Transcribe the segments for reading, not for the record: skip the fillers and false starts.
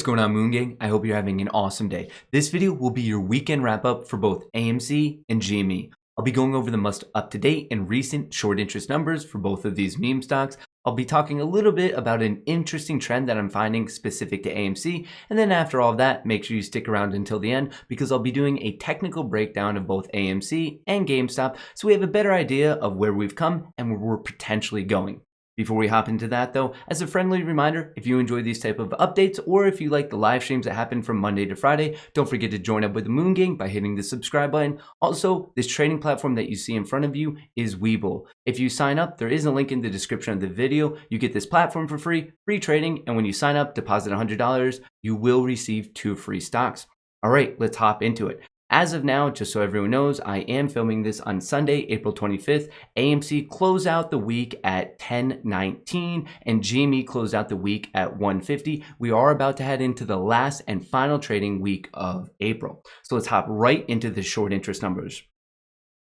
going on, Moon Gang? I hope you're having an awesome day. This video will be your weekend wrap up for both AMC and GME. I'll be going over the most up-to-date and recent short interest numbers for both of these meme stocks. I'll be talking a little bit about an interesting trend that I'm finding specific to AMC. And then after all of that, make sure you stick around until the end because I'll be doing a technical breakdown of both AMC and GameStop so we have a better idea of where we've come and where we're potentially going. Before we hop into that though, as a friendly reminder, if you enjoy these type of updates or if you like the live streams that happen from Monday to Friday, don't forget to join up with the Moon Gang by hitting the subscribe button. Also, this trading platform that you see in front of you is Webull. If you sign up, there is a link in the description of the video. You get this platform for free trading, and when you sign up, deposit $100, you will receive 2 free stocks. All right, let's hop into it. As of now, just so everyone knows, I am filming this on Sunday, April 25th. AMC closed out the week at 10.19 and GME closed out the week at 1.50. We are about to head into the last and final trading week of April. So let's hop right into the short interest numbers.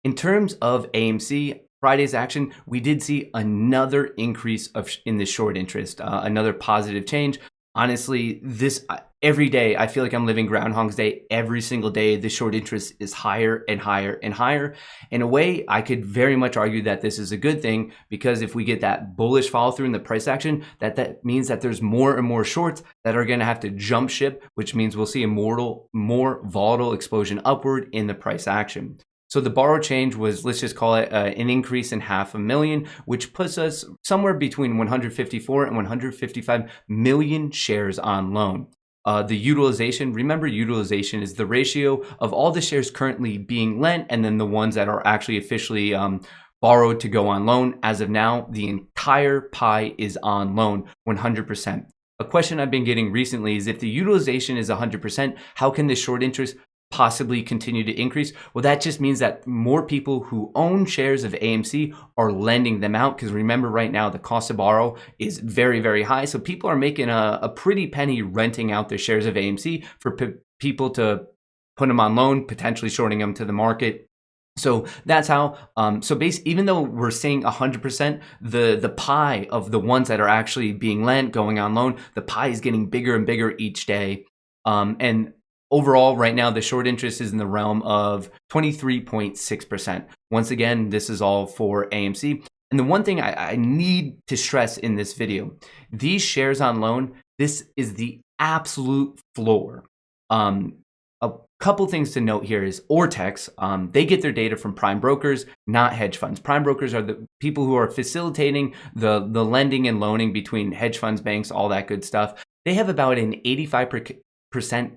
In terms of AMC, Friday's action, we did see another increase in the short interest, another positive change. Honestly, every day, I feel like I'm living Groundhog's Day. Every single day, the short interest is higher and higher and higher. In a way, I could very much argue that this is a good thing because if we get that bullish follow through in the price action, that means that there's more and more shorts that are going to have to jump ship, which means we'll see a more volatile explosion upward in the price action. So the borrow change was, let's just call it an increase in 500,000, which puts us somewhere between 154 and 155 million shares on loan. The utilization, remember utilization is the ratio of all the shares currently being lent and then the ones that are actually officially borrowed to go on loan. As of now, the entire pie is on loan, 100%. A question I've been getting recently is if the utilization is 100%, how can the short interest possibly continue to increase? Well, that just means that more people who own shares of AMC are lending them out because remember right now the cost to borrow is very, very high. So people are making a pretty penny renting out their shares of AMC for people to put them on loan, potentially shorting them to the market. So that's how, even though we're seeing 100%, the pie of the ones that are actually being lent going on loan, the pie is getting bigger and bigger each day. And overall, right now, the short interest is in the realm of 23.6%. Once again, this is all for AMC. And the one thing I need to stress in this video, these shares on loan, this is the absolute floor. A couple things to note here is Ortex, they get their data from prime brokers, not hedge funds. Prime brokers are the people who are facilitating the lending and loaning between hedge funds, banks, all that good stuff. They have about an 85%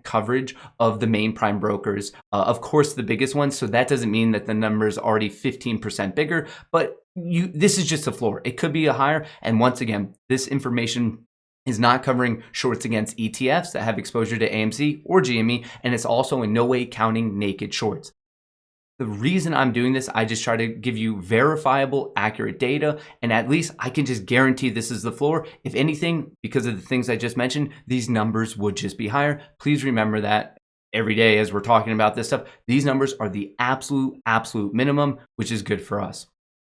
coverage of the main prime brokers, of course the biggest ones, so that doesn't mean that the number is already 15% bigger, but this is just a floor. It could be a higher, and once again, this information is not covering shorts against ETFs that have exposure to AMC or GME, and it's also in no way counting naked shorts. The reason I'm doing this, I just try to give you verifiable, accurate data, and at least I can just guarantee this is the floor. If anything, because of the things I just mentioned, these numbers would just be higher. Please remember that every day as we're talking about this stuff, these numbers are the absolute minimum, which is good for us.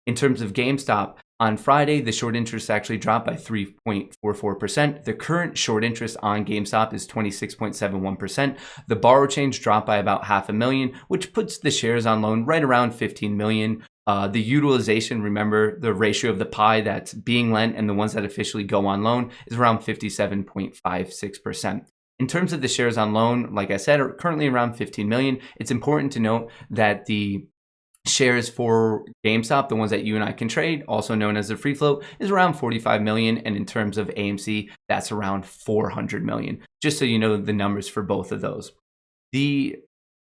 In terms of GameStop, on Friday, the short interest actually dropped by 3.44%. The current short interest on GameStop is 26.71%. The borrow change dropped by about 500,000, which puts the shares on loan right around 15 million. The utilization, remember the ratio of the pie that's being lent and the ones that officially go on loan is around 57.56%. In terms of the shares on loan, like I said, are currently around 15 million. It's important to note that the shares for GameStop, the ones that you and I can trade, also known as the free float, is around 45 million. And in terms of AMC, that's around 400 million, just so you know the numbers for both of those. The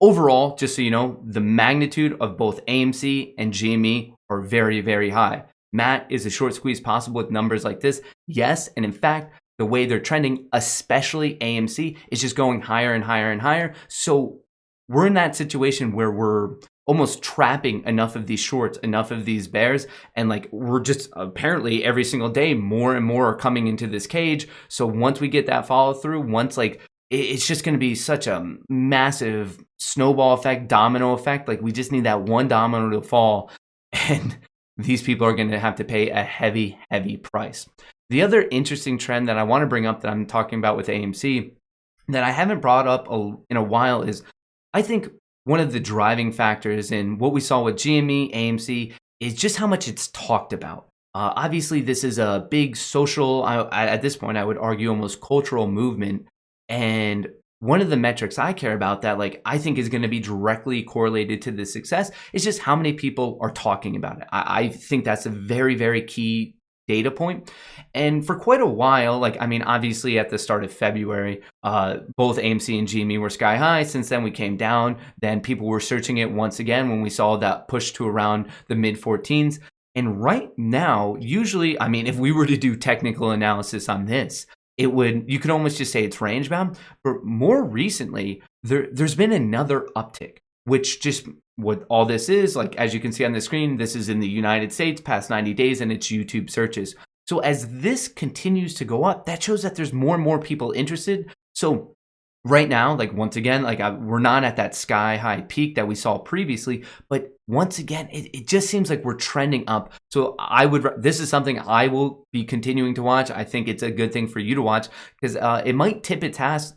overall, just so you know, the magnitude of both AMC and GME are very, very high. Matt, is a short squeeze possible with numbers like this? Yes. And in fact, the way they're trending, especially AMC, is just going higher and higher and higher. So we're in that situation where we're almost trapping enough of these shorts, enough of these bears, and like we're just apparently every single day more and more are coming into this cage. So once we get that follow through, it's just going to be such a massive snowball effect, domino effect. Like we just need that one domino to fall, and these people are going to have to pay a heavy price. The other interesting trend that I want to bring up that I'm talking about with AMC that I haven't brought up in a while is I think one of the driving factors in what we saw with GME, AMC is just how much it's talked about. Obviously, this is a big social, at this point, I would argue almost cultural movement. And one of the metrics I care about that like I think is going to be directly correlated to the success is just how many people are talking about it. I think that's a very, very key data point. And for quite a while, like, I mean, obviously at the start of February, both AMC and GME were sky high. Since then, we came down. Then people were searching it once again when we saw that push to around the mid 14s. And right now, usually, I mean, if we were to do technical analysis on this, you could almost just say it's range bound. But more recently, there's been another uptick, which just what all this is, like, as you can see on the screen, this is in the United States, past 90 days, and it's YouTube searches. So as this continues to go up, that shows that there's more and more people interested. So right now, like, once again, like, we're not at that sky high peak that we saw previously, but once again, it just seems like we're trending up. So this is something I will be continuing to watch. I think it's a good thing for you to watch because it might tip its hat.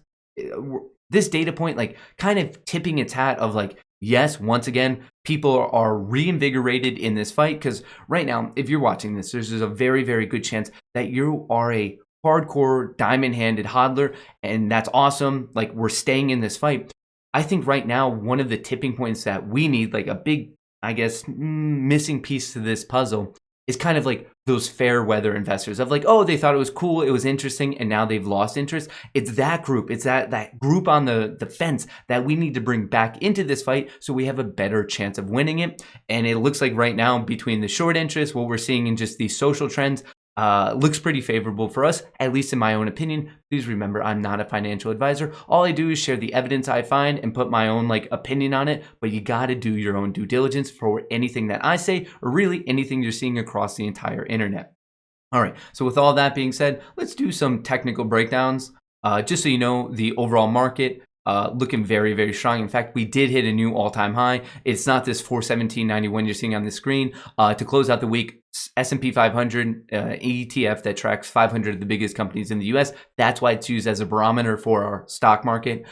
This data point, like, kind of tipping its hat of like, yes, once again, people are reinvigorated in this fight because right now, if you're watching this, there's a very, very good chance that you are a hardcore diamond-handed hodler, and that's awesome. Like, we're staying in this fight. I think right now, one of the tipping points that we need, like a big, I guess, missing piece to this puzzle is kind of like those fair weather investors of like, oh, they thought it was cool, it was interesting, and now they've lost interest. It's that group. It's that group on the fence that we need to bring back into this fight so we have a better chance of winning it. And it looks like right now, between the short interest, what we're seeing in just these social trends, looks pretty favorable for us, at least in my own opinion. Please remember, I'm not a financial advisor. All I do is share the evidence I find and put my own like opinion on it, but you got to do your own due diligence for anything that I say or really anything you're seeing across the entire internet. All right, so with all that being said, let's do some technical breakdowns. Just so you know, the overall market looking very, very strong. In fact, we did hit a new all-time high. It's not this 417.91 you're seeing on the screen. To close out the week, S&P 500 ETF that tracks 500 of the biggest companies in the US. That's why it's used as a barometer for our stock market.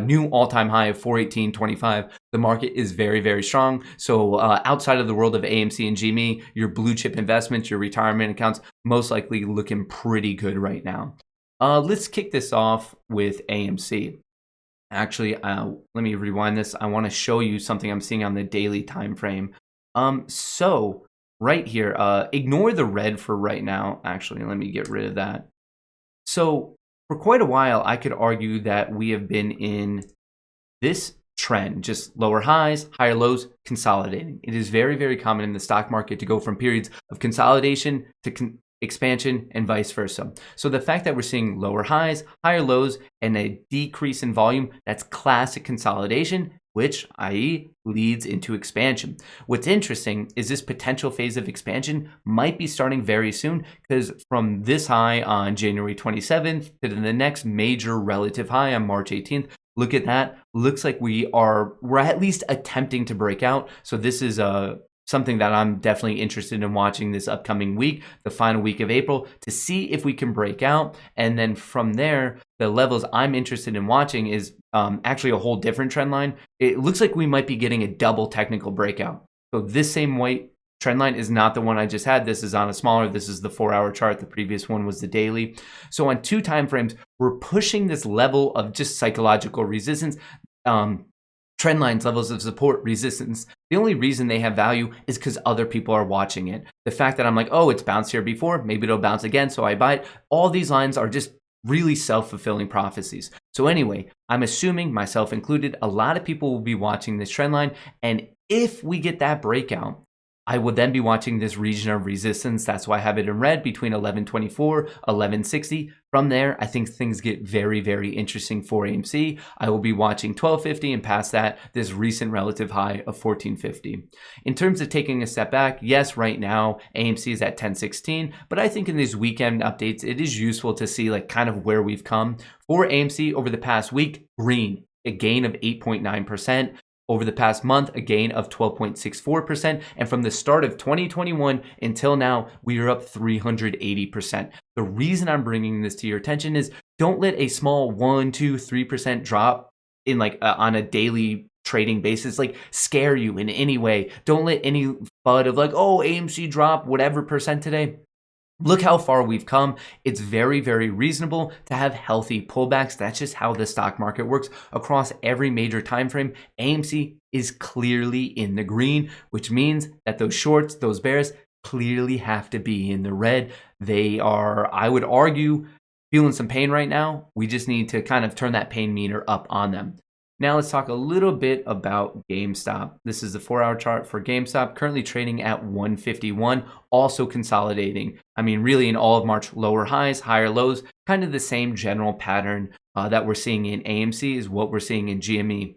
New all-time high of 418.25. The market is very, very strong. So outside of the world of AMC and GME, your blue chip investments, your retirement accounts, most likely looking pretty good right now. Let's kick this off with AMC. Actually, let me rewind this. I want to show you something I'm seeing on the daily time frame. So right here, ignore the red for right now. Actually, let me get rid of that. So for quite a while, I could argue that we have been in this trend, just lower highs, higher lows, consolidating. It is very, very common in the stock market to go from periods of consolidation to expansion and vice versa. So the fact that we're seeing lower highs, higher lows, and a decrease in volume, that's classic consolidation, which, i.e., leads into expansion. What's interesting is this potential phase of expansion might be starting very soon because from this high on January 27th to the next major relative high on March 18th, look at that. Looks like we're at least attempting to break out. So this is something that I'm definitely interested in watching this upcoming week, the final week of April, to see if we can break out. And then from there, the levels I'm interested in watching is actually a whole different trend line. It looks like we might be getting a double technical breakout. So this same white trend line is not the one I just had. This is on a smaller, this is the 4-hour chart. The previous one was the daily. So on 2 time frames, we're pushing this level of just psychological resistance. Trend lines, levels of support, resistance. The only reason they have value is because other people are watching it. The fact that I'm like, oh, it's bounced here before, maybe it'll bounce again, so I buy it. All these lines are just really self-fulfilling prophecies. So anyway, I'm assuming, myself included, a lot of people will be watching this trend line. And if we get that breakout, I will then be watching this region of resistance. That's why I have it in red between 1124, 1160. From there, I think things get very, very interesting for AMC. I will be watching 1250 and past that, this recent relative high of 1450. In terms of taking a step back, yes, right now, AMC is at 1016, but I think in these weekend updates, it is useful to see like kind of where we've come. For AMC over the past week, green, a gain of 8.9%. Over the past month, a gain of 12.64%. And from the start of 2021 until now, we are up 380%. The reason I'm bringing this to your attention is don't let a small 1, 2, 3% drop in on a daily trading basis scare you in any way. Don't let any FUD of oh, AMC dropped whatever percent today. Look how far we've come. It's very, very reasonable to have healthy pullbacks. That's just how the stock market works across every major time frame. AMC is clearly in the green, which means that those shorts, those bears, clearly have to be in the red. They are, I would argue, feeling some pain right now. We just need to kind of turn that pain meter up on them. Now let's talk a little bit about GameStop. This is the 4-hour chart for GameStop, currently trading at 151, also consolidating. I mean, really in all of March, lower highs, higher lows, kind of the same general pattern that we're seeing in AMC is what we're seeing in GME.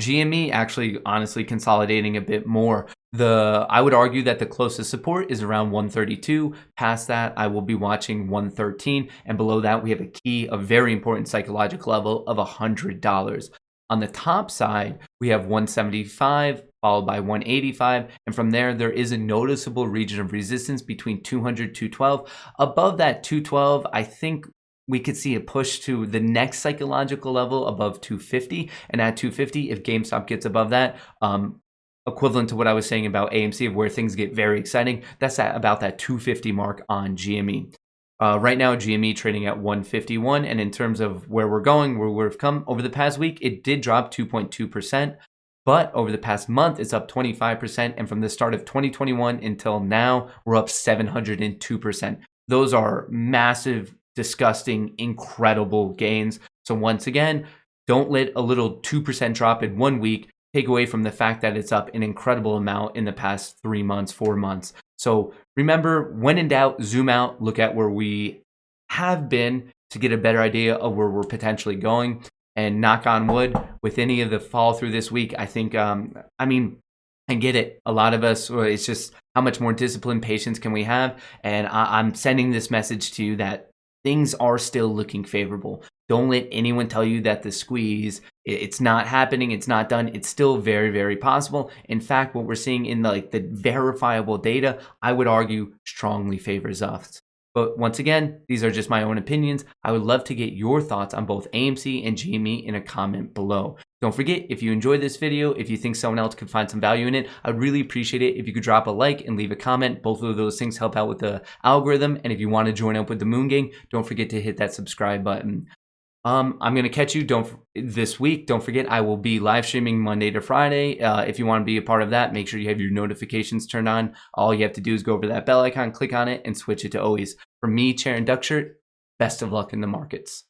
GME actually honestly consolidating a bit more. I would argue that the closest support is around 132. Past that, I will be watching 113. And below that, we have a very important psychological level of $100. On the top side, we have 175 followed by 185. And from there is a noticeable region of resistance between 200, 212. Above that 212, I think we could see a push to the next psychological level above 250. And at 250, if GameStop gets above that, equivalent to what I was saying about AMC of where things get very exciting, that's at about that 250 mark on GME. Right now, GME trading at 151. And in terms of where we're going, where we've come over the past week, it did drop 2.2%. But over the past month, it's up 25%. And from the start of 2021 until now, we're up 702%. Those are massive, disgusting, incredible gains. So once again, don't let a little 2% drop in 1 week take away from the fact that it's up an incredible amount in the past 3 months, 4 months. So remember, when in doubt, zoom out, look at where we have been to get a better idea of where we're potentially going. And knock on wood, with any of the fall through this week, I think, I get it. A lot of us, it's just how much more discipline, patience can we have? And I'm sending this message to you that things are still looking favorable. Don't let anyone tell you that the squeeze, it's not happening, it's not done. It's still very, very possible. In fact, what we're seeing in the verifiable data, I would argue strongly favors us. But once again, these are just my own opinions. I would love to get your thoughts on both AMC and GME in a comment below. Don't forget, if you enjoyed this video, if you think someone else could find some value in it, I'd really appreciate it if you could drop a like and leave a comment. Both of those things help out with the algorithm. And if you want to join up with the Moon Gang, don't forget to hit that subscribe button. I'm going to catch you this week. Don't forget, I will be live streaming Monday to Friday. If you want to be a part of that, make sure you have your notifications turned on. All you have to do is go over to that bell icon, click on it, and switch it to always. From me, Chair and Duckshirt, best of luck in the markets.